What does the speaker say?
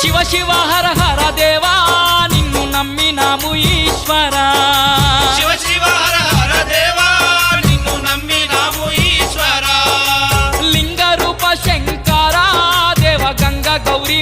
శివ శివ హర హర దేవా నిన్ను నమ్మినాము ఈశ్వరా శివ శివ హర హర దేవా నిన్ను నమ్మినాము ఈశ్వరా లింగ రూప శంకరా దేవ గంగ గౌరీ